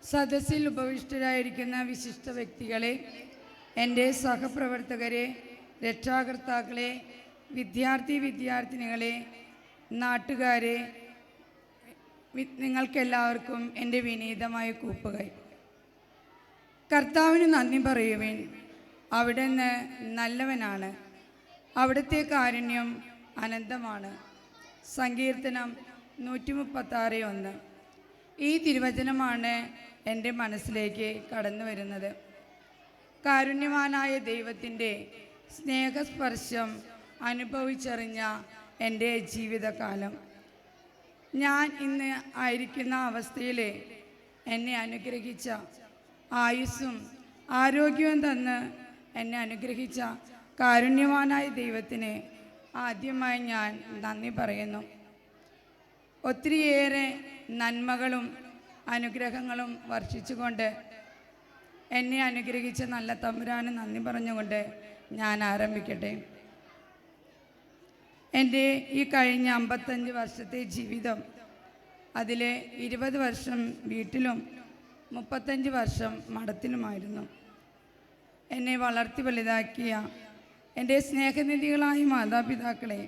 സദസ്സിൽ ഉപവിഷ്ടരായിരിക്കുന്ന വിശിഷ്ട വ്യക്തികളെ, എൻ്റെ സഹപ്രവർത്തകരെ, രക്ഷാകർത്താക്കളെ, വിദ്യാർത്ഥിനികളെ, നാട്ടുകാരെ, നിങ്ങൾക്കെല്ലാവർക്കും എൻ്റെ വിനീതമായ കൂപ്പുകൈ. കർത്താവിന് നന്ദി പറയുവിൻ. അവിടുന്ന് നല്ലവനാണ്, അവിടുത്തെ കാരുണ്യം അനന്തമാണ്. സങ്കീർത്തനം 136:1. ഈ തിരുവചനമാണ് എൻ്റെ മനസ്സിലേക്ക് കടന്നു വരുന്നത്. കാരുണ്യവാനായ ദൈവത്തിൻ്റെ സ്നേഹസ്പർശം അനുഭവിച്ചറിഞ്ഞ എൻ്റെ ജീവിതകാലം, ഞാൻ ഇന്ന് ആയിരിക്കുന്ന അവസ്ഥയിൽ എന്നെ അനുഗ്രഹിച്ച, ആയുസ്സും ആരോഗ്യവും തന്ന് എന്നെ അനുഗ്രഹിച്ച കാരുണ്യവാനായ ദൈവത്തിന് ആദ്യമായി ഞാൻ നന്ദി പറയുന്നു. ഒത്തിരിയേറെ നന്മകളും അനുഗ്രഹങ്ങളും വർഷിച്ചുകൊണ്ട് എന്നെ അനുഗ്രഹിച്ച നല്ല തമ്പുരാന് നന്ദി പറഞ്ഞുകൊണ്ട് ഞാൻ ആരംഭിക്കട്ടെ. എൻ്റെ ഈ കഴിഞ്ഞ 55 വർഷത്തെ ജീവിതം, അതിൽ 20 വർഷം വീട്ടിലും 35 വർഷം മഠത്തിലുമായിരുന്നു. എന്നെ വളർത്തി വലുതാക്കിയ എൻ്റെ സ്നേഹനിധികളായ മാതാപിതാക്കളെ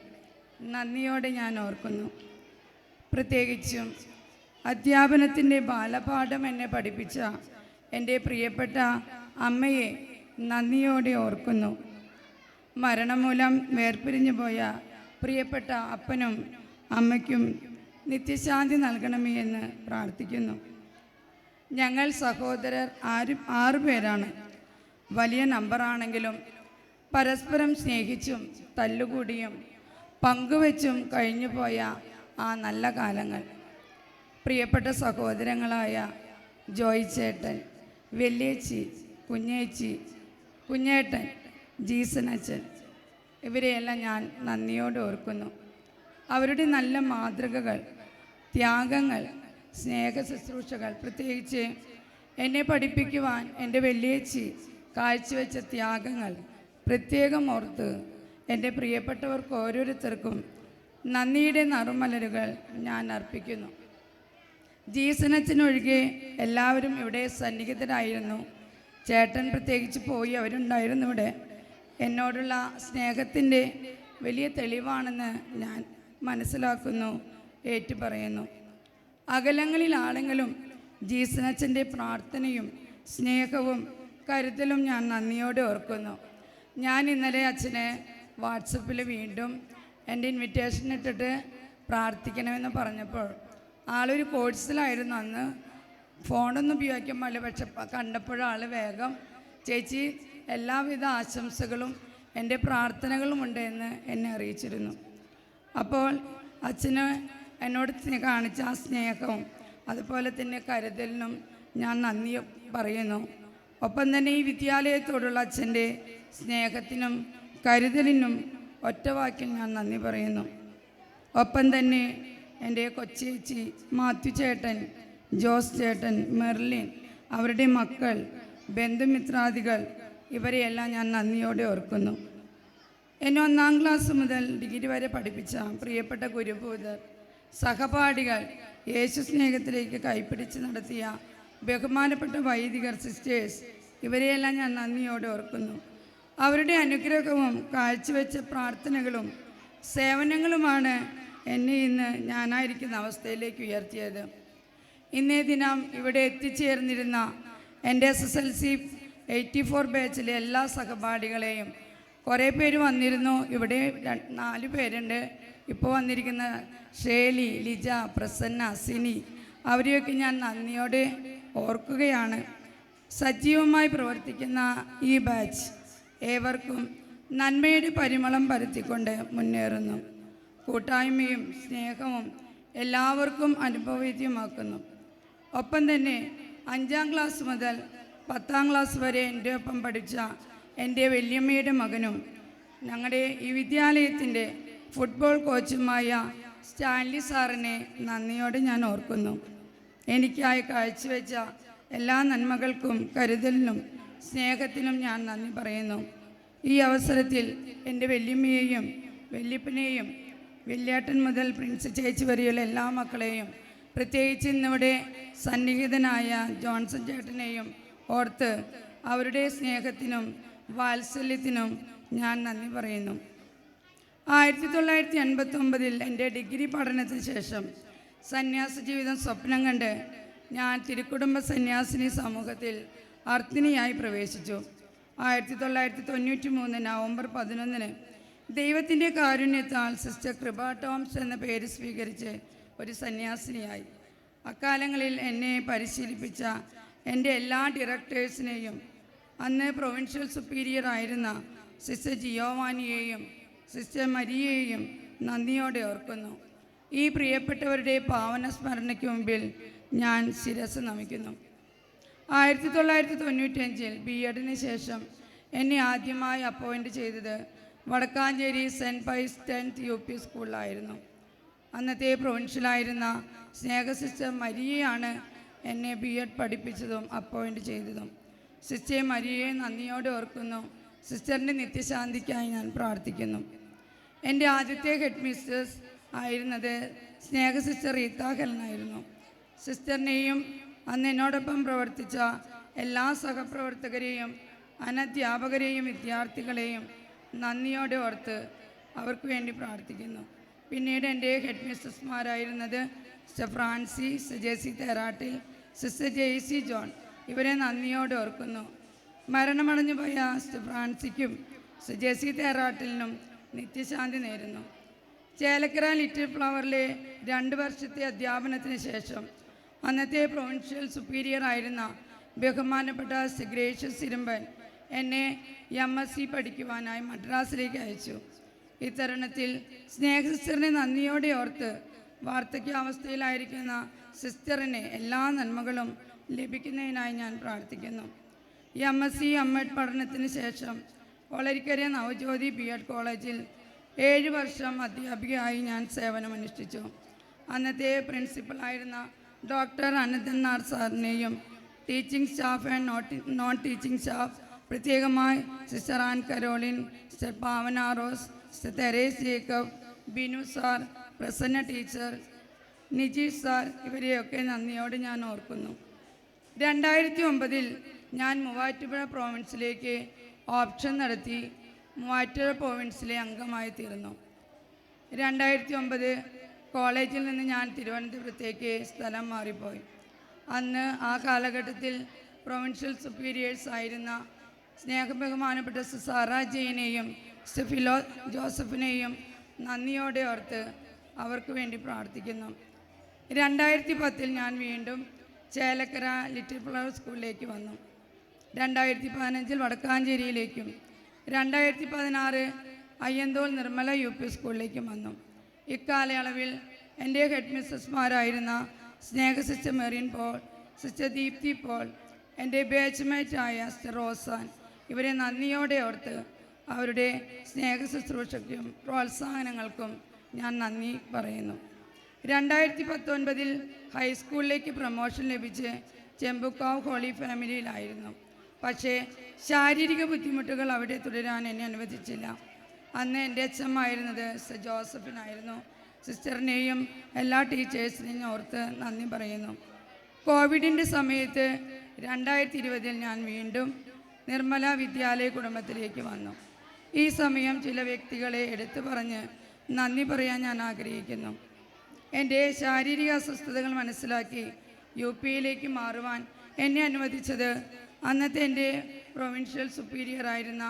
നന്ദിയോടെ ഞാൻ ഓർക്കുന്നു. പ്രത്യേകിച്ചും അധ്യാപനത്തിൻ്റെ ബാലപാഠം എന്നെ പഠിപ്പിച്ച എൻ്റെ പ്രിയപ്പെട്ട അമ്മയെ നന്ദിയോടെ ഓർക്കുന്നു. മരണം മൂലം വേർപിരിഞ്ഞു പോയ പ്രിയപ്പെട്ട അപ്പനും അമ്മയ്ക്കും നിത്യശാന്തി നൽകണമേ എന്ന് പ്രാർത്ഥിക്കുന്നു. ഞങ്ങൾ സഹോദരർ 6 പേരാണ്. വലിയ നമ്പറാണെങ്കിലും പരസ്പരം സ്നേഹിച്ചും തല്ലുകൂടിയും പങ്കുവെച്ചും കഴിഞ്ഞു പോയ ആ നല്ല കാലങ്ങൾ. പ്രിയപ്പെട്ട സഹോദരങ്ങളായ ജോയ് ചേട്ടൻ, വല്യേച്ചി, കുഞ്ഞേച്ചി, കുഞ്ഞേട്ടൻ, ജീസനച്ചൻ, ഇവരെയെല്ലാം ഞാൻ നന്ദിയോടെ ഓർക്കുന്നു. അവരുടെ നല്ല മാതൃകകൾ, ത്യാഗങ്ങൾ, സ്നേഹ ശുശ്രൂഷകൾ, പ്രത്യേകിച്ച് എന്നെ പഠിപ്പിക്കുവാൻ എൻ്റെ വല്യേച്ചി കാഴ്ചവെച്ച ത്യാഗങ്ങൾ പ്രത്യേകം ഓർത്ത് എൻ്റെ പ്രിയപ്പെട്ടവർക്ക് ഓരോരുത്തർക്കും നന്ദിയുടെ നറുമലരുകൾ ഞാൻ അർപ്പിക്കുന്നു. ജീസനച്ചനൊഴികെ എല്ലാവരും ഇവിടെ സന്നിഹിതരായിരുന്നു. ചേട്ടൻ പ്രത്യേകിച്ച് പോയി, അവരുണ്ടായിരുന്നു ഇവിടെ. എന്നോടുള്ള സ്നേഹത്തിൻ്റെ വലിയ തെളിവാണെന്ന് ഞാൻ മനസ്സിലാക്കുന്നു, ഏറ്റുപറയുന്നു. അകലങ്ങളിലാണെങ്കിലും ജീസനച്ചൻ്റെ പ്രാർത്ഥനയും സ്നേഹവും കരുതലും ഞാൻ നന്ദിയോടെ ഓർക്കുന്നു. ഞാൻ ഇന്നലെ അച്ഛനെ വാട്സപ്പിൽ വീണ്ടും എൻ്റെ ഇൻവിറ്റേഷൻ ഇട്ടിട്ട് പ്രാർത്ഥിക്കണമെന്ന് പറഞ്ഞപ്പോൾ ആളൊരു കോഴ്സിലായിരുന്നു അന്ന്. ഫോണൊന്നും ഉപയോഗിക്കാൻ പാടില്ല. പക്ഷെ കണ്ടപ്പോഴാൾ വേഗം ചേച്ചി എല്ലാവിധ ആശംസകളും എൻ്റെ പ്രാർത്ഥനകളും ഉണ്ട് എന്ന് എന്നെ അറിയിച്ചിരുന്നു. അപ്പോൾ അച്ഛന് എന്നോട് കാണിച്ച ആ സ്നേഹവും അതുപോലെ തന്നെ കരുതലിനും ഞാൻ നന്ദി പറയുന്നു. ഒപ്പം തന്നെ ഈ വിദ്യാലയത്തോടുള്ള അച്ഛൻ്റെ സ്നേഹത്തിനും കരുതലിനും ഒറ്റവാക്കിൽ ഞാൻ നന്ദി പറയുന്നു. ഒപ്പം തന്നെ എൻ്റെ കൊച്ചേച്ചി, മാത്യു ചേട്ടൻ, ജോസ് ചേട്ടൻ, മെർലിൻ, അവരുടെ മക്കൾ, ബന്ധുമിത്രാദികൾ, ഇവരെയെല്ലാം ഞാൻ നന്ദിയോടെ ഓർക്കുന്നു. എന്നെ 1-ാം ക്ലാസ് മുതൽ ഡിഗ്രി വരെ പഠിപ്പിച്ച പ്രിയപ്പെട്ട ഗുരുഭൂതർ, സഹപാഠികൾ, യേശു സ്നേഹത്തിലേക്ക് കൈപ്പിടിച്ച് നടത്തിയ ബഹുമാനപ്പെട്ട വൈദികർ, സിസ്റ്റേഴ്സ്, ഇവരെയെല്ലാം ഞാൻ നന്ദിയോടെ ഓർക്കുന്നു. അവരുടെ അനുഗ്രഹവും കാഴ്ചവെച്ച പ്രാർത്ഥനകളും സേവനങ്ങളുമാണ് എന്നെ ഇന്ന് ഞാനായിരിക്കുന്ന അവസ്ഥയിലേക്ക് ഉയർത്തിയത്. ഇന്നേ ദിനം ഇവിടെ എത്തിച്ചേർന്നിരുന്ന എൻ്റെ SSLC 84 ബാച്ചിലെ എല്ലാ സഹപാഠികളെയും, കുറേ പേര് വന്നിരുന്നു. ഇവിടെ 4 പേരുണ്ട് ഇപ്പോൾ വന്നിരിക്കുന്ന, ഷേലി, ലിജ, പ്രസന്ന, സിനി, അവരെയൊക്കെ ഞാൻ നന്ദിയോടെ ഓർക്കുകയാണ്. സജീവമായി പ്രവർത്തിക്കുന്ന ഈ ബാച്ച് ഏവർക്കും നന്മയുടെ പരിമളം പരത്തിക്കൊണ്ട് മുന്നേറുന്നു. കൂട്ടായ്മയും സ്നേഹവും എല്ലാവർക്കും അനുഭവവേദ്യമാക്കുന്നു. ഒപ്പം തന്നെ 5-ാം ക്ലാസ് മുതൽ 10-ാം ക്ലാസ് വരെ എൻ്റെ ഒപ്പം പഠിച്ച എൻ്റെ വല്യമ്മയുടെ മകനും ഞങ്ങളുടെ ഈ വിദ്യാലയത്തിൻ്റെ ഫുട്ബോൾ കോച്ചുമായ സ്റ്റാൻലി സാറിനെ നന്ദിയോടെ ഞാൻ ഓർക്കുന്നു. എനിക്കായി കാഴ്ചവെച്ച എല്ലാ നന്മകൾക്കും കരുതലിനും സ്നേഹത്തിനും ഞാൻ നന്ദി പറയുന്നു. ഈ അവസരത്തിൽ എൻ്റെ വല്യമ്മയെയും വല്യപ്പനെയും, വല്യേട്ടൻ മുതൽ പ്രിൻസ് ചേച്ചി വരെയുള്ള എല്ലാ മക്കളെയും പ്രത്യേകിച്ച് ഇന്നിവിടെ സന്നിഹിതനായ ജോൺസൺ ചേട്ടനെയും ഓർത്ത് അവരുടെ സ്നേഹത്തിനും വാത്സല്യത്തിനും ഞാൻ നന്ദി പറയുന്നു. 1989 എൻ്റെ ഡിഗ്രി പഠനത്തിന് ശേഷം സന്യാസ ജീവിതം സ്വപ്നം കണ്ട് ഞാൻ തിരുക്കുടുംബ സന്യാസിനി സമൂഹത്തിൽ അർത്തിനിയായി പ്രവേശിച്ചു. 1993 നവംബർ 11 ദൈവത്തിൻ്റെ കാരുണ്യത്താൽ സിസ്റ്റർ കൃപ ടോംസ് എന്ന പേര് സ്വീകരിച്ച് ഒരു സന്യാസിനിയായി. അക്കാലങ്ങളിൽ എന്നെ പരിശീലിപ്പിച്ച എൻ്റെ എല്ലാ ഡയറക്ടേഴ്സിനെയും അന്ന് പ്രൊവിൻഷ്യൽ സുപ്പീരിയർ ആയിരുന്ന സിസ്റ്റർ ജിയോവാനിയെയും സിസ്റ്റർ മരിയയെയും നന്ദിയോടെ ഓർക്കുന്നു. ഈ പ്രിയപ്പെട്ടവരുടെ പാവന സ്മരണയ്ക്ക് മുമ്പിൽ ഞാൻ ശിരസ് നമിക്കുന്നു. 1995 ബി.എഡിന് ശേഷം എന്നെ ആദ്യമായി അപ്പോയിൻ്റ് ചെയ്തത് വടക്കാഞ്ചേരി സെൻറ്റ് പൈസ് 10th UP സ്കൂളിലായിരുന്നു. അന്നത്തെ പ്രൊവിൻഷ്യലായിരുന്ന സ്നേഹ സിസ്റ്റർ മരിയയാണ് എന്നെ ബി.എഡ് പഠിപ്പിച്ചതും അപ്പോയിൻ്റ് ചെയ്തതും. സിസ്റ്റർ മരിയയെ നന്ദിയോടെ ഓർക്കുന്നു. സിസ്റ്ററിൻ്റെ നിത്യശാന്തിക്കായി ഞാൻ പ്രാർത്ഥിക്കുന്നു. എൻ്റെ ആദ്യത്തെ ഹെഡ് മിസ്റ്റേഴ്സ് ആയിരുന്നത് സ്നേഹ സിസ്റ്റർ റീത്ത ഹെലനായിരുന്നു. സിസ്റ്ററിനെയും അന്ന് എന്നോടൊപ്പം പ്രവർത്തിച്ച എല്ലാ സഹപ്രവർത്തകരെയും അനധ്യാപകരെയും വിദ്യാർത്ഥികളെയും നന്ദിയോടെ ഓർത്ത് അവർക്ക് വേണ്ടി പ്രാർത്ഥിക്കുന്നു. പിന്നീട് എൻ്റെ ഹെഡ് മിസ്റ്റേഴ്സ്മാരായിരുന്നത് sister Francy, sister Jessy Therattil, sister Jaicy John. ഇവരെ നന്ദിയോടെ ഓർക്കുന്നു. മരണമടഞ്ഞു പോയ സിസ്റ്റർ ഫ്രാൻസിക്കും സിസ്റ്റർ ജെസി തേറാട്ടിലിനും നിത്യശാന്തി നേരുന്നു. ചേലക്കര ലിറ്റിൽ ഫ്ലവറിലെ 2 വർഷത്തെ അധ്യാപനത്തിന് ശേഷം അന്നത്തെ പ്രൊവിൻഷ്യൽ സുപ്പീരിയർ ആയിരുന്ന ബഹുമാനപ്പെട്ട സിസ്റ്റർ ഗ്രേഷ്യസ് ഇരുമ്പൻ എന്നെ MSc പഠിക്കുവാനായി മദ്രാസിലേക്ക് അയച്ചു. ഇത്തരുണത്തിൽ സ്നേഹ സിസ്റ്ററിനെ നന്ദിയോടെ ഓർത്ത് വാർദ്ധക്യാവസ്ഥയിലായിരിക്കുന്ന സിസ്റ്ററിന് എല്ലാ നന്മകളും ലഭിക്കുന്നതിനായി ഞാൻ പ്രാർത്ഥിക്കുന്നു. MSc M.Ed പഠനത്തിന് ശേഷം ഒളരിക്കര നവജ്യോതി B.Ed കോളേജിൽ 7 വർഷം അധ്യാപികയായി ഞാൻ സേവനമനുഷ്ഠിച്ചു. അന്നത്തെ പ്രിൻസിപ്പളായിരുന്ന ഡോക്ടർ അനന്തൻ നാർ സാറിനെയും teaching staff and non teaching staff, പ്രത്യേകമായി sister Ann Caroline, sister Pavana Rose, sister Therese Jacob, Binu sir, Prasanna teacher, Nijeesh sir, ഇവരെയൊക്കെ നന്ദിയോടെ ഞാൻ ഓർക്കുന്നു. 2009 ഞാൻ മൂവാറ്റുപുഴ പ്രോവിൻസിലേക്ക് ഓപ്ഷൻ നടത്തി മൂവാറ്റുപുഴ പ്രോവിൻസിലെ അംഗമായി തീർന്നു. 2009 കോളേജിൽ നിന്ന് ഞാൻ തിരുവനന്തപുരത്തേക്ക് സ്ഥലം മാറിപ്പോയി. അന്ന് ആ കാലഘട്ടത്തിൽ പ്രൊവിൻഷ്യൽ സുപ്പീരിയേഴ്സ് ആയിരുന്ന സ്നേഹബഹുമാനപ്പെട്ട സാറ ജെയിനെയും ഫിലോ ജോസഫിനെയും നന്ദിയോടെ ഓർത്ത് അവർക്ക് വേണ്ടി പ്രാർത്ഥിക്കുന്നു. 2010 ഞാൻ വീണ്ടും ചേലക്കര ലിറ്റിൽ ഫ്ലവർ സ്കൂളിലേക്ക് വന്നു. 2015 വടക്കാഞ്ചേരിയിലേക്കും 2016 അയ്യന്തോൾ നിർമ്മല UP സ്കൂളിലേക്കും വന്നു. ഇക്കാലയളവിൽ എൻ്റെ ഹെഡ് മിസ്സസ്മാരായിരുന്ന Sneha sister Merin Paul, sister Deepthi Paul, എൻ്റെ ബാച്ച്മേറ്റായ സിസ്റ്റർ റോസാൻ, ഇവരെ നന്ദിയോടെ ഓർത്ത് അവരുടെ സ്നേഹ ശുശ്രൂഷയ്ക്കും പ്രോത്സാഹനങ്ങൾക്കും ഞാൻ നന്ദി പറയുന്നു. 2019 ഹൈസ്കൂളിലേക്ക് പ്രമോഷൻ ലഭിച്ച് ചെമ്പുക്കാവ് ഹോളി ഫാമിലിയിലായിരുന്നു. പക്ഷേ ശാരീരിക ബുദ്ധിമുട്ടുകൾ അവിടെ തുടരാൻ എന്നെ അനുവദിച്ചില്ല. അന്ന് എൻ്റെ HM ആയിരുന്നത് സിസ്റ്റർ ജോസഫിനായിരുന്നു. സിസ്റ്ററിനെയും എല്ലാ ടീച്ചേഴ്സിനെയും ഓർത്ത് നന്ദി പറയുന്നു. കോവിഡിൻ്റെ സമയത്ത് 2020 ഞാൻ വീണ്ടും നിർമ്മല വിദ്യാലയ കുടുംബത്തിലേക്ക് വന്നു. ഈ സമയം ചില വ്യക്തികളെ എടുത്തു പറഞ്ഞ് നന്ദി പറയാൻ ഞാൻ ആഗ്രഹിക്കുന്നു. എൻ്റെ ശാരീരിക അസ്വസ്ഥതകൾ മനസ്സിലാക്കി UPയിലേക്ക് മാറുവാൻ എന്നെ അനുവദിച്ചത് അന്നത്തെ എൻ്റെ പ്രൊവിൻഷ്യൽ സുപ്പീരിയർ ആയിരുന്ന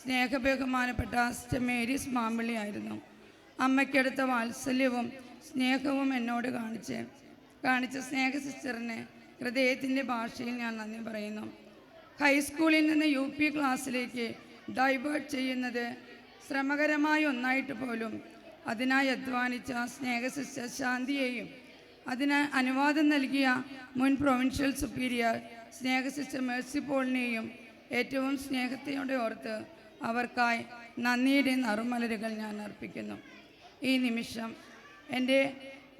സ്നേഹബഹുമാനപ്പെട്ട സിസ്റ്റർ മേരീസ് മാമ്പിളി ആയിരുന്നു. അമ്മയ്ക്കെടുത്ത വാത്സല്യവും സ്നേഹവും എന്നോട് കാണിച്ച സ്നേഹ സിസ്റ്ററിന് ഹൃദയത്തിൻ്റെ ഭാഷയിൽ ഞാൻ നന്ദി പറയുന്നു. ഹൈസ്കൂളിൽ നിന്ന് UP ക്ലാസ്സിലേക്ക് ഡൈവേർട്ട് ചെയ്യുന്നത് ശ്രമകരമായ ഒന്നായിട്ട് പോലും അതിനായി അധ്വാനിച്ച സ്നേഹ സിസ്റ്റർ ശാന്തിയെയും അതിന് അനുവാദം നൽകിയ മുൻ പ്രൊവിൻഷ്യൽ സുപ്പീരിയർ സ്നേഹ സിസ്റ്റർ മേഴ്സി പോളിനെയും ഏറ്റവും സ്നേഹത്തോടെ ഓർത്ത് അവർക്കായി നന്ദിയുടെ നറുമലരുകൾ ഞാൻ അർപ്പിക്കുന്നു. ഈ നിമിഷം എൻ്റെ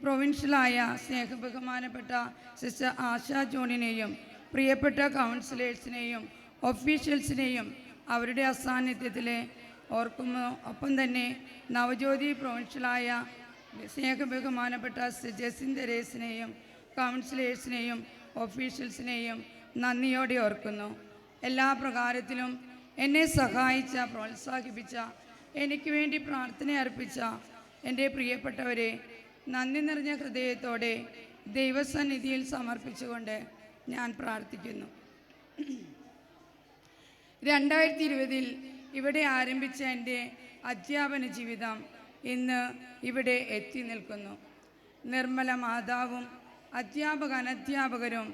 പ്രൊവിൻഷ്യലായ സ്നേഹബഹുമാനപ്പെട്ട സിസ്റ്റർ ആശ ജോണിനെയും പ്രിയപ്പെട്ട കൗൺസിലേഴ്സിനെയും ഒഫീഷ്യൽസിനെയും അവരുടെ അസാന്നിധ്യത്തിലെ ഓർക്കുന്നു. ഒപ്പം തന്നെ നവജ്യോതി പ്രൊവിൻഷ്യലായ സ്നേഹബഹുമാനപ്പെട്ട സിസ്റ്റർ ജെസിൻ തെരേസിനെയും കൗൺസിലേഴ്സിനെയും ഓഫീഷ്യൽസിനെയും നന്ദിയോടെ ഓർക്കുന്നു. എല്ലാ പ്രകാരത്തിലും എന്നെ സഹായിച്ച, പ്രോത്സാഹിപ്പിച്ച, എനിക്ക് വേണ്ടി പ്രാർത്ഥന അർപ്പിച്ച എൻ്റെ പ്രിയപ്പെട്ടവരെ നന്ദി നിറഞ്ഞ ഹൃദയത്തോടെ ദൈവസന്നിധിയിൽ സമർപ്പിച്ചുകൊണ്ട് ഞാൻ പ്രാർത്ഥിക്കുന്നു. 2020 ഇവിടെ ആരംഭിച്ച എൻ്റെ അധ്യാപന ജീവിതം ഇന്ന് ഇവിടെ എത്തി നിൽക്കുന്നു. നിർമ്മല മാതാവും അധ്യാപകരും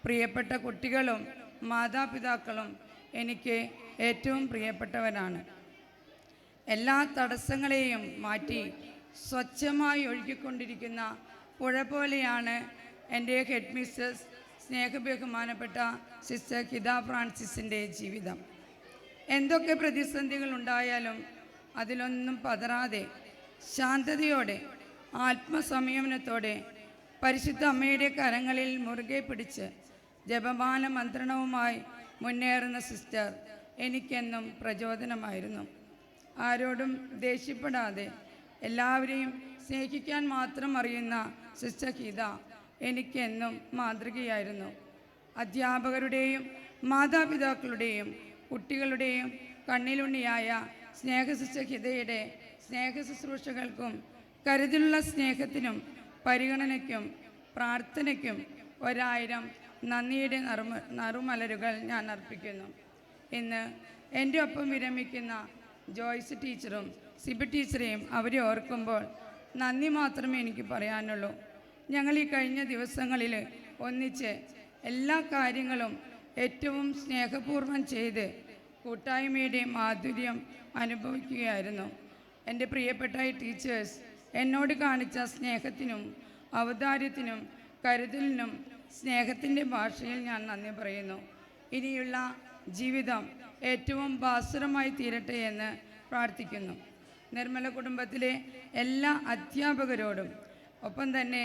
പ്രിയപ്പെട്ട കുട്ടികളും മാതാപിതാക്കളും എനിക്ക് ഏറ്റവും പ്രിയപ്പെട്ടവരാണ്. എല്ലാ തടസ്സങ്ങളെയും മാറ്റി സ്വച്ഛമായി ഒഴുകിക്കൊണ്ടിരിക്കുന്ന പുഴ പോലെയാണ് എൻ്റെ ഹെഡ് മിസ്സസ് സ്നേഹബഹുമാനപ്പെട്ട സിസ്റ്റർ കിത ഫ്രാൻസിസിൻ്റെ ജീവിതം. എന്തൊക്കെ പ്രതിസന്ധികൾ ഉണ്ടായാലും അതിലൊന്നും പതറാതെ ശാന്തതയോടെ ആത്മസംയമനത്തോടെ പരിശുദ്ധ അമ്മയുടെ കരങ്ങളിൽ മുറുകെ പിടിച്ച് ജപമാല മന്ത്രണവുമായി മുന്നേറുന്ന സിസ്റ്റർ എനിക്കെന്നും പ്രചോദനമായിരുന്നു. ആരോടും ദേഷ്യപ്പെടാതെ എല്ലാവരെയും സ്നേഹിക്കാൻ മാത്രം അറിയുന്ന സിസ്റ്റർ ഗീത എനിക്കെന്നും മാതൃകയായിരുന്നു. അധ്യാപകരുടെയും മാതാപിതാക്കളുടെയും കുട്ടികളുടെയും കണ്ണിലുണ്ണിയായ സിസ്റ്റർ ഗീതയുടെ ശുശ്രൂഷകൾക്കും കരുതലുള്ള സ്നേഹത്തിനും പരിഗണനയ്ക്കും പ്രാർത്ഥനയ്ക്കും 1000 നന്ദിയുടെ നറുമലരുകൾ ഞാൻ അർപ്പിക്കുന്നു. ഇന്ന് എൻ്റെ ഒപ്പം വിരമിക്കുന്ന ജോയ്സ് ടീച്ചറും സിബി ടീച്ചറെയും അവരെ ഓർക്കുമ്പോൾ നന്ദി മാത്രമേ എനിക്ക് പറയാനുള്ളൂ. ഞങ്ങൾ ഈ കഴിഞ്ഞ ദിവസങ്ങളിൽ ഒന്നിച്ച് എല്ലാ കാര്യങ്ങളും ഏറ്റവും സ്നേഹപൂർവ്വം ചെയ്ത് കൂട്ടായ്മയുടെ മാധുര്യം അനുഭവിക്കുകയായിരുന്നു. എൻ്റെ പ്രിയപ്പെട്ട ടീച്ചേഴ്സ് എന്നോട് കാണിച്ച സ്നേഹത്തിനും ഔദാര്യത്തിനും കരുതലിനും സ്നേഹത്തിൻ്റെ ഭാഷയിൽ ഞാൻ നന്ദി പറയുന്നു. ഇനിയുള്ള ജീവിതം ഏറ്റവും ഭാസുരമായി തീരട്ടെ എന്ന് പ്രാർത്ഥിക്കുന്നു. നിർമ്മല കുടുംബത്തിലെ എല്ലാ അധ്യാപകരോടും ഒപ്പം തന്നെ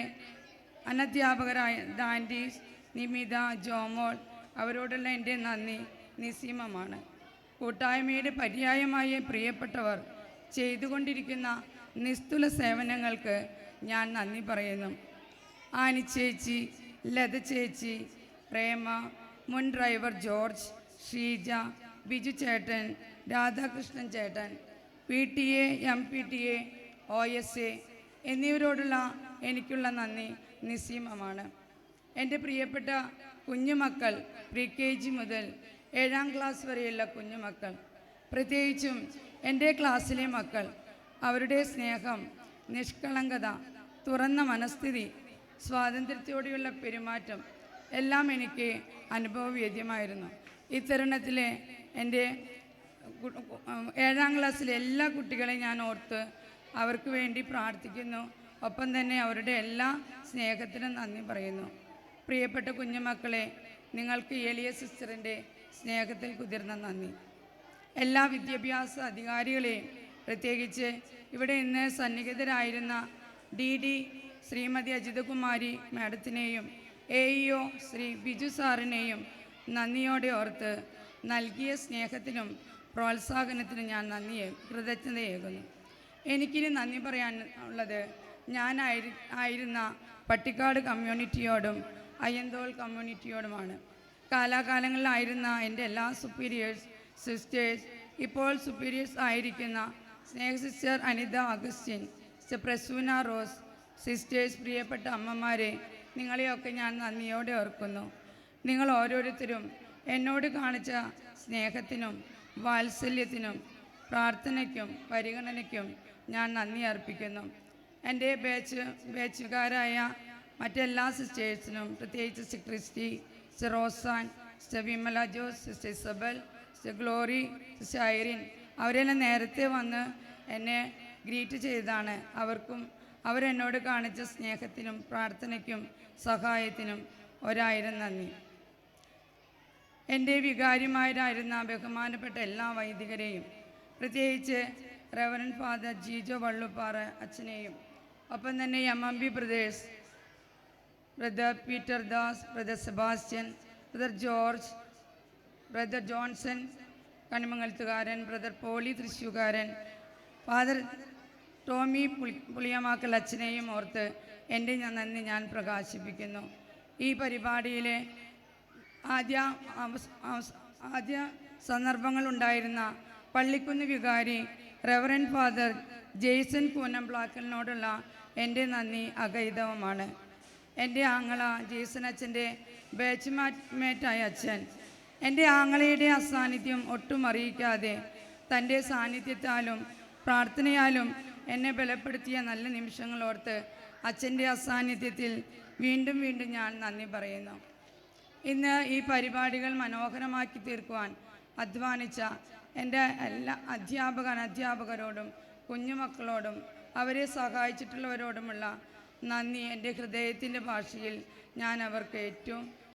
അനധ്യാപകരായ ഡാൻഡീസ്, നിമിത, ജോമോൾ അവരോടുള്ള എൻ്റെ നന്ദി നിസ്സീമമാണ്. കൂട്ടായ്മയുടെ പര്യായമായ പ്രിയപ്പെട്ടവർ ചെയ്തുകൊണ്ടിരിക്കുന്ന നിസ്തുല സേവനങ്ങൾക്ക് ഞാൻ നന്ദി പറയുന്നു. ആനി ചേച്ചി, ലത ചേച്ചി, പ്രേമ, മുൻ ഡ്രൈവർ ജോർജ്, ഷീജ, ബിജു ചേട്ടൻ, രാധാകൃഷ്ണൻ ചേട്ടൻ, PTA, MPTA, OSA എന്നിവരോടുള്ള എനിക്കുള്ള നന്ദി നിസ്സീമമാണ്. എൻ്റെ പ്രിയപ്പെട്ട കുഞ്ഞുമക്കൾ, KG മുതൽ 7ാം ക്ലാസ് വരെയുള്ള കുഞ്ഞുമക്കൾ, പ്രത്യേകിച്ചും എൻ്റെ ക്ലാസ്സിലെ മക്കൾ, അവരുടെ സ്നേഹം, നിഷ്കളങ്കത, തുറന്ന മനസ്ഥിതി, സ്വാതന്ത്ര്യത്തോടെയുള്ള പെരുമാറ്റം എല്ലാം എനിക്ക് അനുഭവവേദ്യമായിരുന്നു. ഈ തരുണത്തിലെ എൻ്റെ 7ാം ക്ലാസ്സിലെ എല്ലാ കുട്ടികളെയും ഞാൻ ഓർത്ത് അവർക്ക് വേണ്ടി പ്രാർത്ഥിക്കുന്നു. ഒപ്പം തന്നെ അവരുടെ എല്ലാ സ്നേഹത്തിനും നന്ദി പറയുന്നു. പ്രിയപ്പെട്ട കുഞ്ഞുമക്കളെ, നിങ്ങൾക്ക് എളിയ സിസ്റ്ററിൻ്റെ സ്നേഹത്തിൽ കുതിർന്ന നന്ദി. എല്ലാ വിദ്യാഭ്യാസ അധികാരികളെയും, പ്രത്യേകിച്ച് ഇവിടെ ഇന്ന് സന്നിഹിതരായിരുന്ന DD ശ്രീമതി അജിതകുമാരി മാഡത്തിനെയും AEO ശ്രീ ബിജു സാറിനെയും നന്ദിയോടെ ഓർത്ത് നൽകിയ സ്നേഹത്തിനും പ്രോത്സാഹനത്തിനും ഞാൻ കൃതജ്ഞതയേകുന്നു. എനിക്കിനി നന്ദി പറയാനുള്ളത് ആയിരുന്ന പട്ടിക്കാട് കമ്മ്യൂണിറ്റിയോടും അയ്യന്തോൾ കമ്മ്യൂണിറ്റിയോടുമാണ്. കാലാകാലങ്ങളിലായിരുന്ന എൻ്റെ എല്ലാ സുപ്പീരിയേഴ്സ്, സിസ്റ്റേഴ്സ്, ഇപ്പോൾ സുപ്പീരിയേഴ്സ് ആയിരിക്കുന്ന Sneha sister Anitha Augustine, sister Prasoona Rose, sisters, പ്രിയപ്പെട്ട അമ്മമാരെ, നിങ്ങളെയൊക്കെ ഞാൻ നന്ദിയോടെ ഓർക്കുന്നു. നിങ്ങൾ ഓരോരുത്തരും എന്നോട് കാണിച്ച സ്നേഹത്തിനും വാത്സല്യത്തിനും പ്രാർത്ഥനയ്ക്കും പരിഗണനയ്ക്കും ഞാൻ നന്ദി അർപ്പിക്കുന്നു. എൻ്റെ ബാച്ചുകാരായ മറ്റെല്ലാ സിസ്റ്റേഴ്സിനും, പ്രത്യേകിച്ച് sister Christy, sister Rosanne, sister Vimala Jose, sister Isabel, sister Glory, sister Irene, അവരെല്ലാം നേരത്തെ വന്ന് എന്നെ ഗ്രീറ്റ് ചെയ്താണ്. അവരെന്നോട് കാണിച്ച സ്നേഹത്തിനും പ്രാർത്ഥനയ്ക്കും സഹായത്തിനും 1000 നന്ദി. എൻ്റെ വികാരിമാരായിരുന്ന ബഹുമാനപ്പെട്ട എല്ലാ വൈദികരെയും, പ്രത്യേകിച്ച് റെവറൻ ഫാദർ ജീജോ വള്ളുപ്പാറ അച്ഛനെയും, ഒപ്പം തന്നെ MMB brothers, brother Peter Das, brother Sebastian, brother George, brother Johnson കണിമംഗലത്തുകാരൻ, ബ്രദർ പോളി തൃശ്ശൂകാരൻ, ഫാദർ ടോമി പുളിയമാക്കൽ അച്ഛനെയും ഓർത്ത് എൻ്റെ നന്ദി ഞാൻ പ്രകാശിപ്പിക്കുന്നു. ഈ പരിപാടിയിലെ ആദ്യ സന്ദർഭങ്ങളുണ്ടായിരുന്ന പള്ളിക്കുന്ന് വികാരി റെവറൻ ഫാദർ ജെയ്സൺ കൂനംപ്ലാക്കലിനോടുള്ള എൻ്റെ നന്ദി അഗൈതവുമാണ്. എൻ്റെ ആങ്ങള ജെയ്സൺ അച്ഛൻ്റെ ബാച്ച്മേറ്റായ അച്ഛൻ എൻ്റെ ആങ്ങളയുടെ അസാന്നിധ്യം ഒട്ടും അറിയിക്കാതെ തൻ്റെ സാന്നിധ്യത്താലും പ്രാർത്ഥനയാലും എന്നെ ബലപ്പെടുത്തിയ നല്ല നിമിഷങ്ങളോർത്ത് അച്ഛൻ്റെ അസാന്നിധ്യത്തിൽ വീണ്ടും വീണ്ടും ഞാൻ നന്ദി പറയുന്നു. ഇന്ന് ഈ പരിപാടികൾ മനോഹരമാക്കി തീർക്കുവാൻ അധ്വാനിച്ച എൻ്റെ എല്ലാ അധ്യാപകരോടും കുഞ്ഞുമക്കളോടും അവരെ സഹായിച്ചിട്ടുള്ളവരോടുമുള്ള നന്ദി എൻ്റെ ഹൃദയത്തിൻ്റെ ഭാഷയിൽ ഞാൻ അവർക്ക് ഏറ്റവും